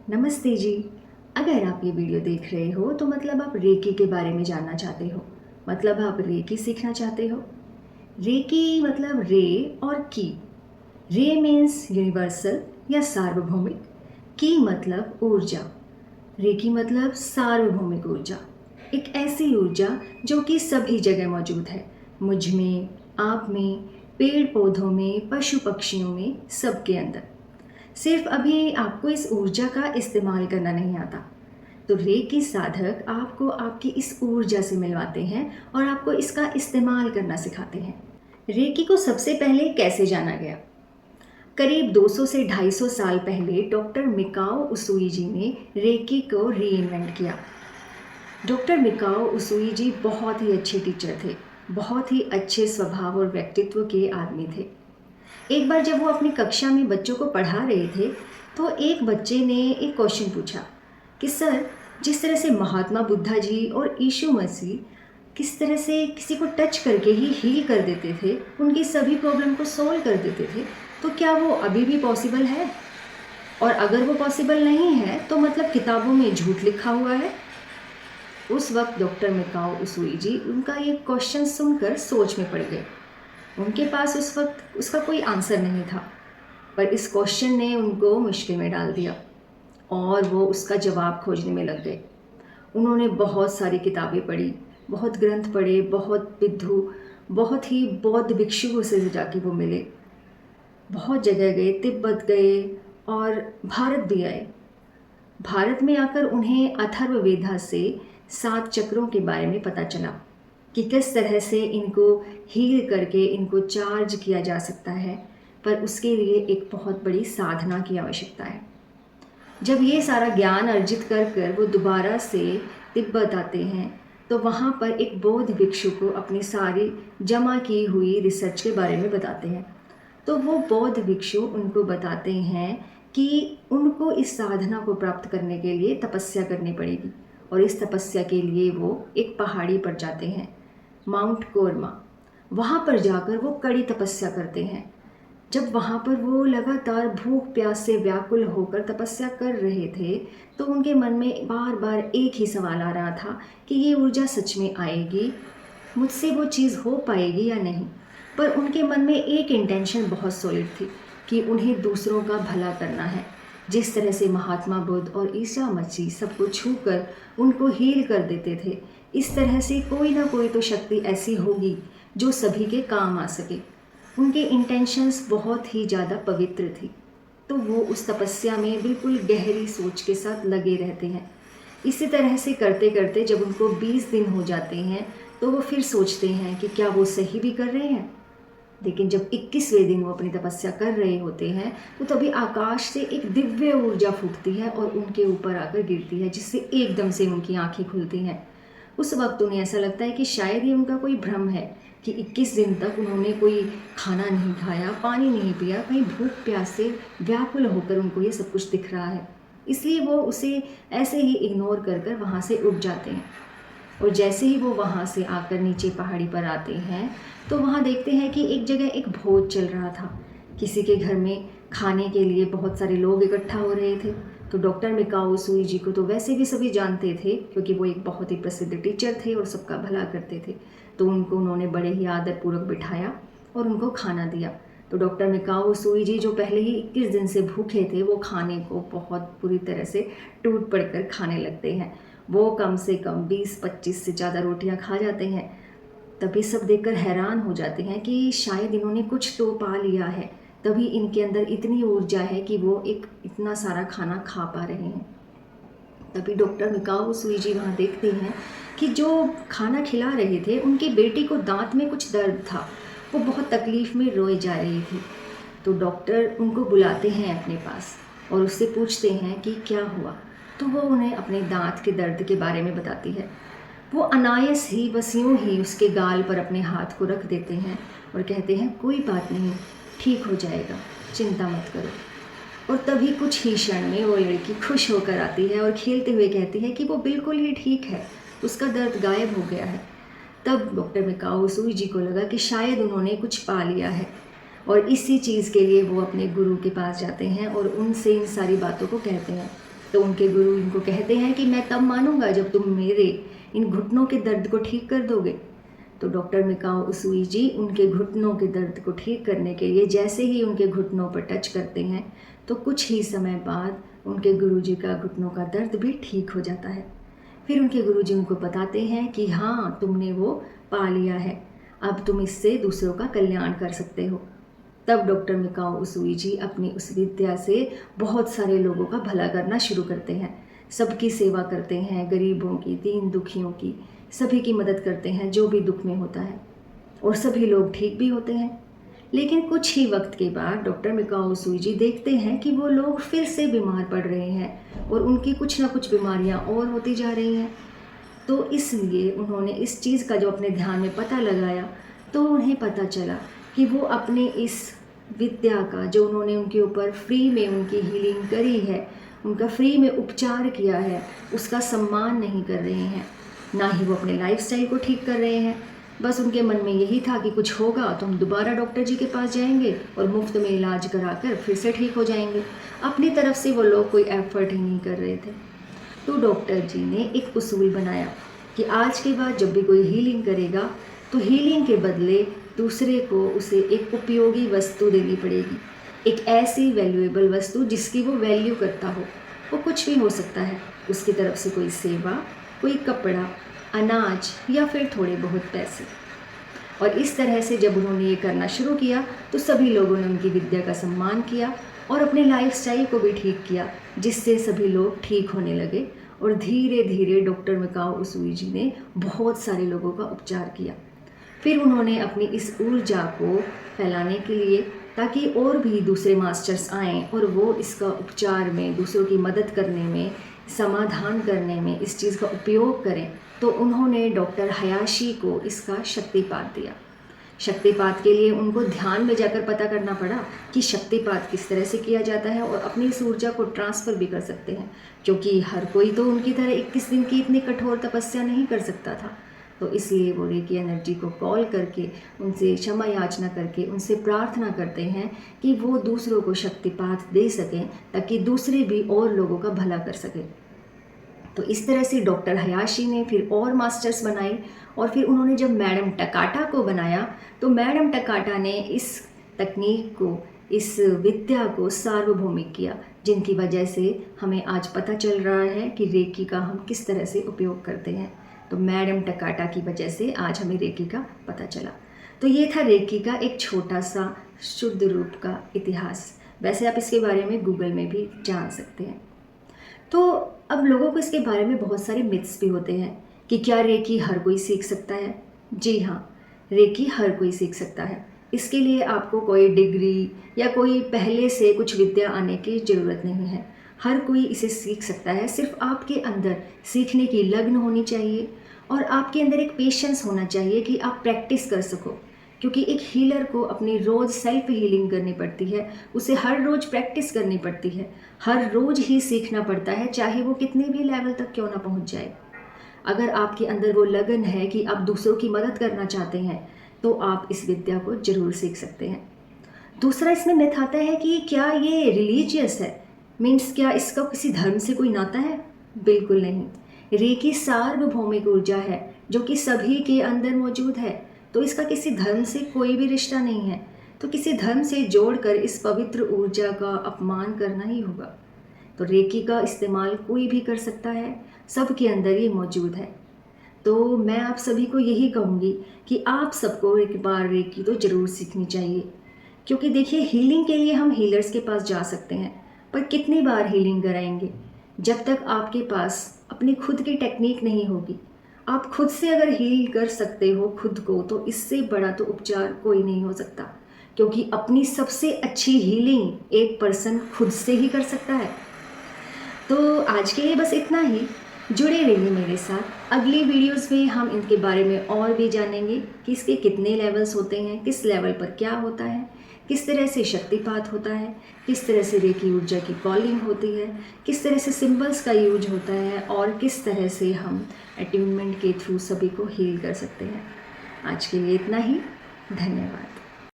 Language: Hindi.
नमस्ते जी। अगर आप ये वीडियो देख रहे हो तो मतलब आप रेकी के बारे में जानना चाहते हो। मतलब आप रेकी सीखना चाहते हो। रेकी मतलब रे और की। रे मीन्स यूनिवर्सल या सार्वभौमिक। की मतलब ऊर्जा। रेकी मतलब सार्वभौमिक ऊर्जा। एक ऐसी ऊर्जा जो कि सभी जगह मौजूद है। मुझ में, आप में, पेड़ पौधों में, पशु पक्षियों में, सबके अंदर। सिर्फ अभी आपको इस ऊर्जा का इस्तेमाल करना नहीं आता। तो रेकी साधक आपको आपकी इस ऊर्जा से मिलवाते हैं और आपको इसका इस्तेमाल करना सिखाते हैं। रेकी को सबसे पहले कैसे जाना गया? करीब 200 से 250 साल पहले डॉक्टर मिकाओ उसूई जी ने रेकी को रीइन्वेंट किया। डॉक्टर मिकाओ उसूई जी बहुत ही अच्छे टीचर थे, बहुत ही अच्छे स्वभाव और व्यक्तित्व के आदमी थे। एक बार जब वो अपनी कक्षा में बच्चों को पढ़ा रहे थे तो एक बच्चे ने एक क्वेश्चन पूछा कि सर, जिस तरह से महात्मा बुद्धा जी और यीशु मसीह किस तरह से किसी को टच करके ही हील कर देते थे, उनकी सभी प्रॉब्लम को सॉल्व कर देते थे, तो क्या वो अभी भी पॉसिबल है? और अगर वो पॉसिबल नहीं है तो मतलब किताबों में झूठ लिखा हुआ है। उस वक्त डॉक्टर मिकाओ उसूई जी उनका ये क्वेश्चन सुनकर सोच में पड़ गए। उनके पास उस वक्त उसका कोई आंसर नहीं था, पर इस क्वेश्चन ने उनको मुश्किल में डाल दिया और वो उसका जवाब खोजने में लग गए। उन्होंने बहुत सारी किताबें पढ़ी, बहुत ग्रंथ पढ़े, बहुत विद्वान, बहुत ही बौद्ध भिक्षुओं से जाके वो मिले, बहुत जगह गए, तिब्बत गए और भारत भी आए। भारत में आकर उन्हें अथर्ववेदा से 7 चक्रों के बारे में पता चला कि किस तरह से इनको हील करके इनको चार्ज किया जा सकता है, पर उसके लिए एक बहुत बड़ी साधना की आवश्यकता है। जब ये सारा ज्ञान अर्जित कर कर वो दोबारा से तिब्बत आते हैं तो वहाँ पर एक बौद्ध भिक्षु को अपनी सारी जमा की हुई रिसर्च के बारे में बताते हैं। तो वो बौद्ध भिक्षु उनको बताते हैं कि उनको इस साधना को प्राप्त करने के लिए तपस्या करनी पड़ेगी और इस तपस्या के लिए वो एक पहाड़ी पर जाते हैं, माउंट कोरमा। वहाँ पर जाकर वो कड़ी तपस्या करते हैं। जब वहाँ पर वो लगातार भूख प्यास से व्याकुल होकर तपस्या कर रहे थे तो उनके मन में बार बार एक ही सवाल आ रहा था कि ये ऊर्जा सच में आएगी, मुझसे वो चीज़ हो पाएगी या नहीं। पर उनके मन में एक इंटेंशन बहुत सॉलिड थी कि उन्हें दूसरों का भला करना है। जिस तरह से महात्मा बुद्ध और ईसा मसीह सबको छूकर उनको हील कर देते थे, इस तरह से कोई ना कोई तो शक्ति ऐसी होगी जो सभी के काम आ सके। उनके इंटेंशंस बहुत ही ज़्यादा पवित्र थी, तो वो उस तपस्या में बिल्कुल गहरी सोच के साथ लगे रहते हैं। इसी तरह से करते करते जब उनको 20 दिन हो जाते हैं तो वो फिर सोचते हैं कि क्या वो सही भी कर रहे हैं। लेकिन जब 21वें दिन वो अपनी तपस्या कर रहे होते हैं तो तभी आकाश से एक दिव्य ऊर्जा फूटती है और उनके ऊपर आकर गिरती है, जिससे एकदम से उनकी आंखें खुलती हैं। उस वक्त उन्हें ऐसा लगता है कि शायद ये उनका कोई भ्रम है कि 21 दिन तक उन्होंने कोई खाना नहीं खाया, पानी नहीं पिया, कहीं भूख प्यास से व्याकुल होकर उनको ये सब कुछ दिख रहा है। इसलिए वो उसे ऐसे ही इग्नोर कर कर वहाँ से उठ जाते हैं। और जैसे ही वो वहाँ से आकर नीचे पहाड़ी पर आते हैं तो वहाँ देखते हैं कि एक जगह एक भोज चल रहा था। किसी के घर में खाने के लिए बहुत सारे लोग इकट्ठा हो रहे थे। तो डॉक्टर मिकाओ उसूई जी को तो वैसे भी सभी जानते थे क्योंकि वो एक बहुत ही प्रसिद्ध टीचर थे और सबका भला करते थे। तो उनको उन्होंने बड़े ही आदरपूर्वक बिठाया और उनको खाना दिया। तो डॉक्टर मिकाओ उसूई जी जो पहले ही 21 दिन से भूखे थे वो खाने को बहुत बुरी तरह से टूट पड़कर खाने लगते हैं। वो कम से कम 20-25 से ज़्यादा रोटियां खा जाते हैं। तभी सब देखकर हैरान हो जाते हैं कि शायद इन्होंने कुछ तो पा लिया है, तभी इनके अंदर इतनी ऊर्जा है कि वो एक इतना सारा खाना खा पा रहे हैं। तभी डॉक्टर मिकाओ उसूई जी वहाँ देखते हैं कि जो खाना खिला रहे थे उनकी बेटी को दांत में कुछ दर्द था, वो बहुत तकलीफ़ में रोए जा रही थी। तो डॉक्टर उनको बुलाते हैं अपने पास और उससे पूछते हैं कि क्या हुआ। तो वो उन्हें अपने दांत के दर्द के बारे में बताती है। वो अनायास ही बस यूँ ही उसके गाल पर अपने हाथ को रख देते हैं और कहते हैं कोई बात नहीं, ठीक हो जाएगा, चिंता मत करो। और तभी कुछ ही क्षण में वो लड़की खुश होकर आती है और खेलते हुए कहती है कि वो बिल्कुल ही ठीक है, उसका दर्द गायब हो गया है। तब डॉक्टर मिकाओ उसूई जी को लगा कि शायद उन्होंने कुछ पा लिया है और इसी चीज़ के लिए वो अपने गुरु के पास जाते हैं और उनसे इन सारी बातों को कहते हैं। तो उनके गुरु इनको कहते हैं कि मैं तब मानूंगा जब तुम मेरे इन घुटनों के दर्द को ठीक कर दोगे। तो डॉक्टर मिकाओ उसूई जी उनके घुटनों के दर्द को ठीक करने के लिए जैसे ही उनके घुटनों पर टच करते हैं तो कुछ ही समय बाद उनके गुरुजी का घुटनों का दर्द भी ठीक हो जाता है। फिर उनके गुरुजी उनको बताते हैं कि हाँ, तुमने वो पा लिया है, अब तुम इससे दूसरों का कल्याण कर सकते हो। तब डॉक्टर मिकाओ उसूई जी अपनी उस विद्या से बहुत सारे लोगों का भला करना शुरू करते हैं, सबकी सेवा करते हैं, गरीबों की, दीन दुखियों की, सभी की मदद करते हैं जो भी दुख में होता है, और सभी लोग ठीक भी होते हैं। लेकिन कुछ ही वक्त के बाद डॉक्टर मिकाओ उसूई जी देखते हैं कि वो लोग फिर से बीमार पड़ रहे हैं और उनकी कुछ ना कुछ बीमारियां और होती जा रही हैं। तो इसलिए उन्होंने इस चीज़ का जो अपने ध्यान में पता लगाया, तो उन्हें पता चला कि वो अपने इस विद्या का जो उन्होंने उनके ऊपर फ्री में उनकी हीलिंग करी है, उनका फ्री में उपचार किया है, उसका सम्मान नहीं कर रहे हैं, ना ही वो अपने लाइफस्टाइल को ठीक कर रहे हैं। बस उनके मन में यही था कि कुछ होगा तो हम दोबारा डॉक्टर जी के पास जाएंगे और मुफ्त में इलाज कराकर फिर से ठीक हो जाएंगे। अपनी तरफ से वो लोग कोई एफर्ट ही नहीं कर रहे थे। तो डॉक्टर जी ने एक उसूल बनाया कि आज के बाद जब भी कोई हीलिंग करेगा तो हीलिंग के बदले दूसरे को उसे एक उपयोगी वस्तु देनी पड़ेगी, एक ऐसी वैल्यूएबल वस्तु जिसकी वो वैल्यू करता हो। वो कुछ भी हो सकता है, उसकी तरफ से कोई सेवा, कोई कपड़ा, अनाज या फिर थोड़े बहुत पैसे। और इस तरह से जब उन्होंने ये करना शुरू किया तो सभी लोगों ने उनकी विद्या का सम्मान किया और अपने लाइफस्टाइल को भी ठीक किया, जिससे सभी लोग ठीक होने लगे। और धीरे धीरे डॉक्टर मिकाओ उसूई जी ने बहुत सारे लोगों का उपचार किया। फिर उन्होंने अपनी इस ऊर्जा को फैलाने के लिए, ताकि और भी दूसरे मास्टर्स आएँ और वो इसका उपचार में, दूसरों की मदद करने में, समाधान करने में इस चीज़ का उपयोग करें, तो उन्होंने डॉक्टर हयाशी को इसका शक्तिपात दिया। शक्तिपात के लिए उनको ध्यान में जाकर पता करना पड़ा कि शक्तिपात किस तरह से किया जाता है और अपनी इस ऊर्जा को ट्रांसफ़र भी कर सकते हैं, क्योंकि हर कोई तो उनकी तरह 21 दिन की इतनी कठोर तपस्या नहीं कर सकता था। तो इसलिए वो रेकी एनर्जी को कॉल करके, उनसे क्षमा याचना करके, उनसे प्रार्थना करते हैं कि वो दूसरों को शक्तिपात दे सकें, ताकि दूसरे भी और लोगों का भला कर सकें। तो इस तरह से डॉक्टर हयाशी ने फिर और मास्टर्स बनाए, और फिर उन्होंने जब मैडम टकाटा को बनाया तो मैडम टकाटा ने इस तकनीक को, इस विद्या को सार्वभौमिक किया, जिनकी वजह से हमें आज पता चल रहा है कि रेकी का हम किस तरह से उपयोग करते हैं। तो मैडम टकाटा की वजह से आज हमें रेकी का पता चला। तो ये था रेकी का एक छोटा सा शुद्ध रूप का इतिहास। वैसे आप इसके बारे में गूगल में भी जान सकते हैं। तो अब लोगों को इसके बारे में बहुत सारे मिथ्स भी होते हैं कि क्या रेकी हर कोई सीख सकता है। जी हाँ, रेकी हर कोई सीख सकता है। इसके लिए आपको कोई डिग्री या कोई पहले से कुछ विद्या आने की ज़रूरत नहीं है। हर कोई इसे सीख सकता है। सिर्फ आपके अंदर सीखने की लगन होनी चाहिए और आपके अंदर एक पेशेंस होना चाहिए कि आप प्रैक्टिस कर सको। क्योंकि एक हीलर को अपनी रोज़ सेल्फ हीलिंग करनी पड़ती है, उसे हर रोज़ प्रैक्टिस करनी पड़ती है, हर रोज़ ही सीखना पड़ता है, चाहे वो कितने भी लेवल तक क्यों ना पहुंच जाए। अगर आपके अंदर वो लगन है कि आप दूसरों की मदद करना चाहते हैं तो आप इस विद्या को ज़रूर सीख सकते हैं। दूसरा इसमें मिथ आता है कि क्या ये रिलीजियस है, मीन्स क्या इसका किसी धर्म से कोई नाता है। बिल्कुल नहीं। रेकी सार्वभौमिक ऊर्जा है जो कि सभी के अंदर मौजूद है, तो इसका किसी धर्म से कोई भी रिश्ता नहीं है। तो किसी धर्म से जोड़कर इस पवित्र ऊर्जा का अपमान करना ही होगा। तो रेकी का इस्तेमाल कोई भी कर सकता है, सबके अंदर ये मौजूद है। तो मैं आप सभी को यही कहूँगी कि आप सबको एक बार रेकी तो ज़रूर सीखनी चाहिए। क्योंकि देखिए, हीलिंग के लिए हम हीलर्स के पास जा सकते हैं, पर कितनी बार हीलिंग कराएंगे। जब तक आपके पास अपनी खुद की टेक्निक नहीं होगी, आप खुद से अगर हील कर सकते हो खुद को, तो इससे बड़ा तो उपचार कोई नहीं हो सकता। क्योंकि अपनी सबसे अच्छी हीलिंग एक पर्सन खुद से ही कर सकता है। तो आज के लिए बस इतना ही। जुड़े रहिए मेरे साथ। अगली वीडियोस में हम इनके बारे में और भी जानेंगे कि इसके कितने लेवल्स होते हैं, किस लेवल पर क्या होता है, किस तरह से शक्तिपात होता है, किस तरह से रेकी ऊर्जा की कॉलिंग होती है, किस तरह से सिंबल्स का यूज होता है, और किस तरह से हम अट्यूनमेंट के थ्रू सभी को हील कर सकते हैं। आज के लिए इतना ही। धन्यवाद।